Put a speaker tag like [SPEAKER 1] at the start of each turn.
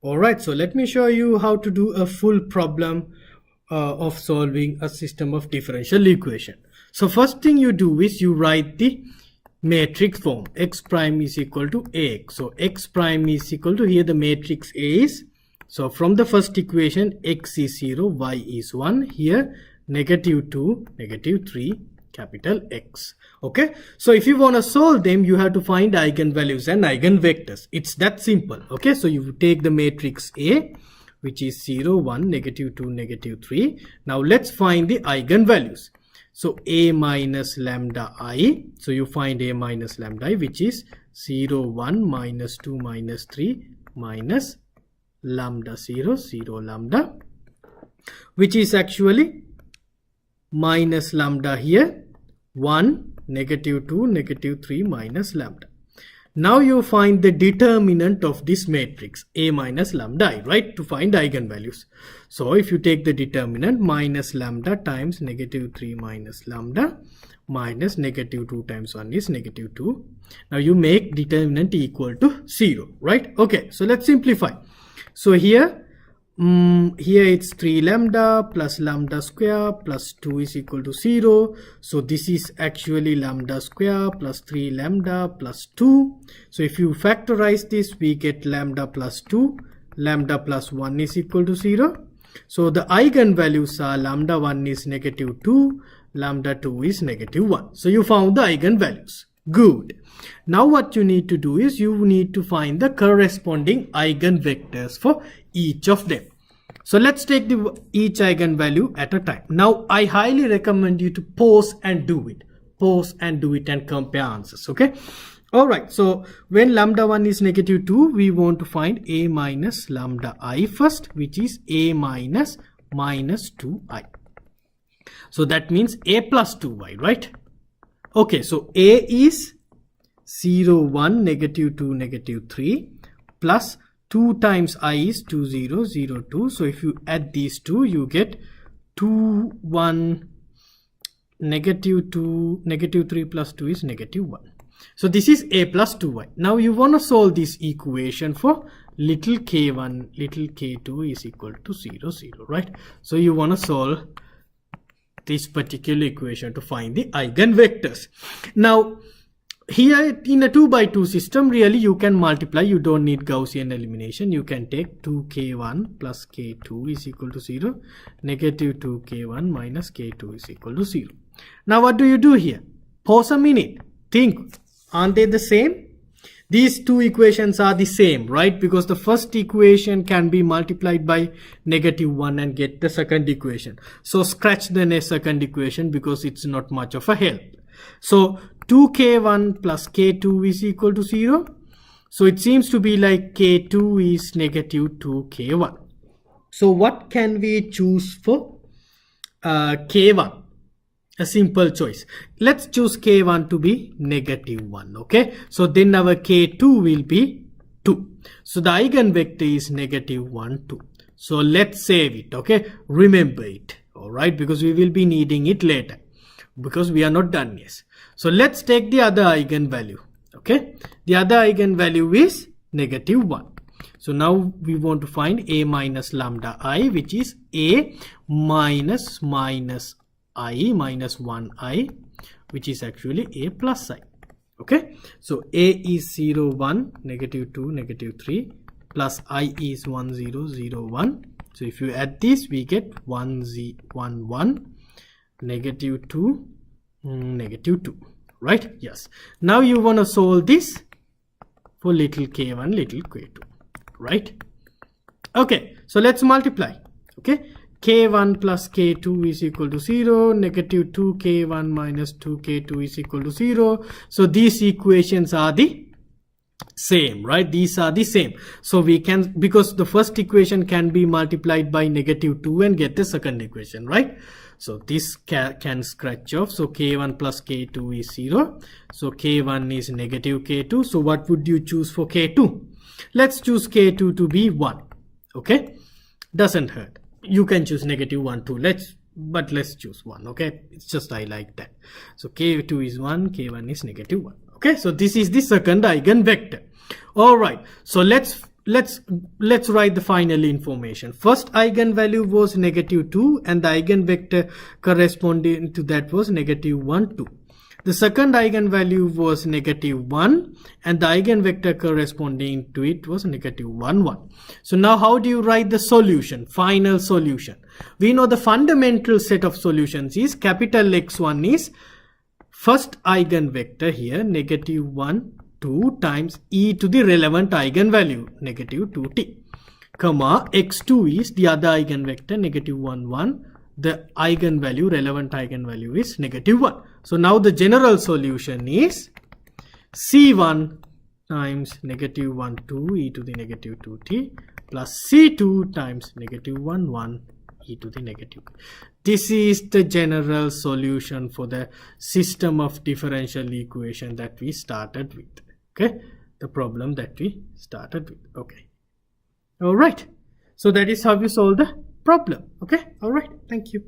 [SPEAKER 1] Alright, so let me show you how to do a full problem of solving a system of differential equation. So first thing you do is you write the matrix form. X prime is equal to Ax. So X prime is equal to, here the matrix A is, so from the first equation X is 0, Y is 1, here -2, -3, capital X. Okay, so if you want to solve them, you have to find eigenvalues and eigenvectors. It's that simple. Okay, so you take the matrix A, which is 0, 1, -2, -3. Now let's find the eigenvalues. So A minus lambda I, so you find A minus lambda I, which is 0, 1, -2, -3, minus lambda 0, 0 lambda, which is actually minus lambda here, 1, -2, -3, minus lambda. Now you find the determinant of this matrix A minus lambda I, right, to find eigenvalues. So if you take the determinant, minus lambda times -3 minus lambda minus -2 times 1 is -2. Now you make determinant equal to 0, right? Okay, so let's simplify. So here it's 3 lambda plus lambda square plus 2 is equal to 0. So this is actually lambda square plus 3 lambda plus 2. So if you factorize this, we get lambda plus 2, lambda plus 1 is equal to 0. So the eigenvalues are lambda 1 is -2, lambda 2 is -1. So you found the eigenvalues. Good. Now what you need to do is you need to find the corresponding eigenvectors for each of them. So let's take each eigenvalue at a time. Now I highly recommend you to pause and do it. Pause and do it and compare answers. Okay. Alright. So when lambda 1 is -2, we want to find A minus lambda I first, which is A minus -2i. So that means A plus 2y, right? Okay, so A is 0, 1, -2, -3 plus 2 times I is 2, 0, 0, 2. So if you add these two, you get 2, 1, -2, -3 plus 2 is -1. So this is A plus 2y. Now you want to solve this equation for little k1, little k2 is equal to 0, 0, right? So you want to solve this particular equation to find the eigenvectors. Now here in a 2 by 2 system, really you can multiply. You don't need Gaussian elimination. You can take 2k1 plus k2 is equal to 0, -2k1 minus k2 is equal to 0. Now what do you do here? Pause a minute. Think, aren't they the same? These two equations are the same, right? Because the first equation can be multiplied by -1 and get the second equation. So scratch the second equation because it's not much of a help. So 2k1 plus k2 is equal to 0. So it seems to be like k2 is -2k1. So what can we choose for k1? A simple choice. Let's choose k1 to be -1. Okay, so then our k2 will be 2. So the eigenvector is -1, 2. So let's save it. Okay, remember it. All right, because we will be needing it later, because we are not done yet. So let's take the other eigenvalue. Okay, the other eigenvalue is -1. So now we want to find A minus lambda I, which is A minus I minus 1i, which is actually A plus I. Okay, so A is 0, 1, -2, -3 plus I is 1, 0, 0, 1. So if you add this, we get 1, 1, 1, -2, -2, right? Yes. Now you want to solve this for little k1, little k2, right? Okay, so let's multiply. Okay, k1 plus k2 is equal to 0, -2k1 minus 2k2 is equal to 0. So these equations are the same, right? These are the same. So we can, because the first equation can be multiplied by -2 and get the second equation, right? So this can scratch off. So k1 plus k2 is 0. So k1 is -k2. So what would you choose for k2? Let's choose k2 to be 1. Okay, doesn't hurt. You can choose -1 too. But let's choose 1. Okay, it's just I like that. So k2 is 1, k1 is -1. Okay, so this is the second eigenvector. All right, so let's let's write the final information. First eigenvalue was -2 and the eigenvector corresponding to that was -1, 2. The second eigenvalue was -1 and the eigenvector corresponding to it was -1, 1. So now how do you write the solution, final solution? We know the fundamental set of solutions is capital X1 is first eigenvector here -1, 2 times e to the relevant eigenvalue -2t, comma x2 is the other eigenvector -1, 1. The eigenvalue, relevant eigenvalue is -1. So now the general solution is C1 times -1, 2 e to the -2t plus C2 times -1, 1 e to the -2. This is the general solution for the system of differential equation that we started with. Okay, the problem that we started with. Okay, all right. So that is how we solve the problem. Okay, all right. Thank you.